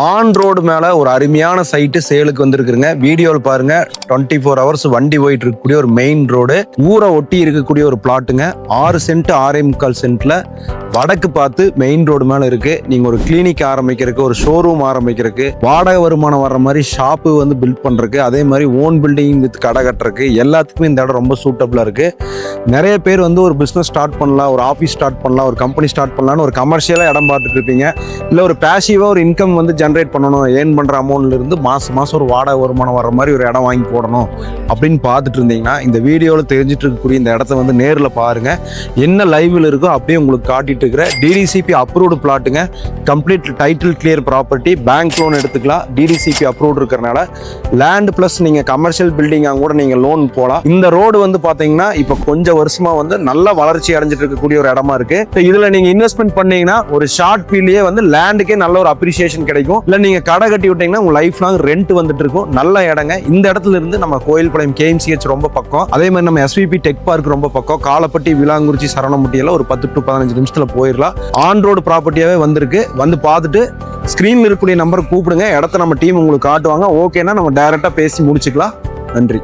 On road மேல ஒரு அருமையான சைட்டு சேலுக்கு வந்திருக்குங்க. வீடியோவில் பாருங்க, 24 ஹவர்ஸ் வண்டி போயிட்டு இருக்கக்கூடிய ஒரு மெயின் ரோடு, ஊரை ஒட்டி இருக்கக்கூடிய ஒரு பிளாட்டுங்க. 6 சென்ட் 6.25 சென்ட்ல வடக்கு பார்த்து மெயின் ரோடு மேல இருக்கு. நீங்க ஒரு கிளினிக் ஆரம்பிக்கிறதுக்கு, ஒரு ஷோரூம் ஆரம்பிக்கிறதுக்கு, வாடகை வருமானம் வர்ற மாதிரி ஷாப்பு வந்து பில்ட் பண்றதுக்கு, அதே மாதிரி ஓன் பில்டிங் வித் கடை கட்டுறதுக்கு எல்லாத்துக்குமே இந்த இடம் ரொம்ப சூட்டபிளா இருக்கு. நிறைய பேர் வந்து ஒரு பிசினஸ் ஸ்டார்ட் பண்ணலாம், ஒரு ஆஃபீஸ் ஸ்டார்ட் பண்ணலாம், ஒரு கம்பெனி ஸ்டார்ட் பண்ணலாம்னு ஒரு கமர்ஷியலா இடம் பார்த்துட்டு இருப்பீங்க. இல்ல ஒரு பேசிவா ஒரு இன்கம் வந்து ஜென்ரேட் பண்ணணும், ஏர்ன் பண்ற அமௌண்ட்ல இருந்து மாசம் ஒரு வாடகை வருமானம் வர்ற மாதிரி ஒரு இடம் வாங்கி போடணும் அப்படின்னு பார்த்துட்டு இருந்தீங்கன்னா, இந்த வீடியோவில் தெரிஞ்சிட்டு இருக்கக்கூடிய இந்த இடத்த வந்து நேரில் பாருங்க. என்ன லைவ்ல இருக்கோ அப்படியே உங்களுக்கு காட்டிட்டு இருக்கிற டிடிசிபி அப்ரூவ்டு பிளாட்டுங்க. Complete title clear property, bank loan எடுத்துக்கலாம். டிடிசிபி அப்ரூவ்டு இருக்கிறனால லேண்ட் பிளஸ் நீங்க கமர்ஷியல் பில்டிங்காக கூட நீங்க லோன் போகலாம். இந்த ரோடு வந்து பாத்தீங்கன்னா இப்போ கொஞ்சம் வருஷமா வந்து நல்ல வளர்ச்சி அடைஞ்சிட்டு இருக்கக்கூடிய ஒரு இடமா இருக்கு. இதுல நீங்க இன்வெஸ்ட்மெண்ட் பண்ணீங்கன்னா ஒரு ஷார்ட் பீரியட்லயே வந்து லேண்டுக்கே நல்ல ஒரு அப்ரிசியேஷன் கிடைக்கும். இல்ல நீங்க கடை கட்டி விட்டீங்கன்னா உங்க லைஃப் லாங் ரெண்ட் வந்துட்டு இருக்கும். நல்ல இடங்க. இந்த இடத்துல இருந்து நம்ம கோயில்பாளையம் KMCH ரொம்ப பக்கம், அதே மாதிரி நம்ம SVP டெக் பார்க் ரொம்ப பக்கம், காலப்பட்டி, விலாங்குறிச்சி, சரவணம்பட்டி எல்லாம் ஒரு 10 to 15 நிமிஷத்துல போயிடலாம். ஆன் ரோடு ப்ராப்பர்ட்டியாவே வந்திருக்கு. வந்து பார்த்துட்டு ஸ்கிரீன்ல இருக்கக்கூடிய நம்பருக்கு கூப்பிடுங்க. இடத்த நம்ம டீம் உங்களுக்கு காட்டுவாங்க. ஓகேன்னா நம்ம டைரக்டா பேசி முடிச்சுக்கலாம். நன்றி.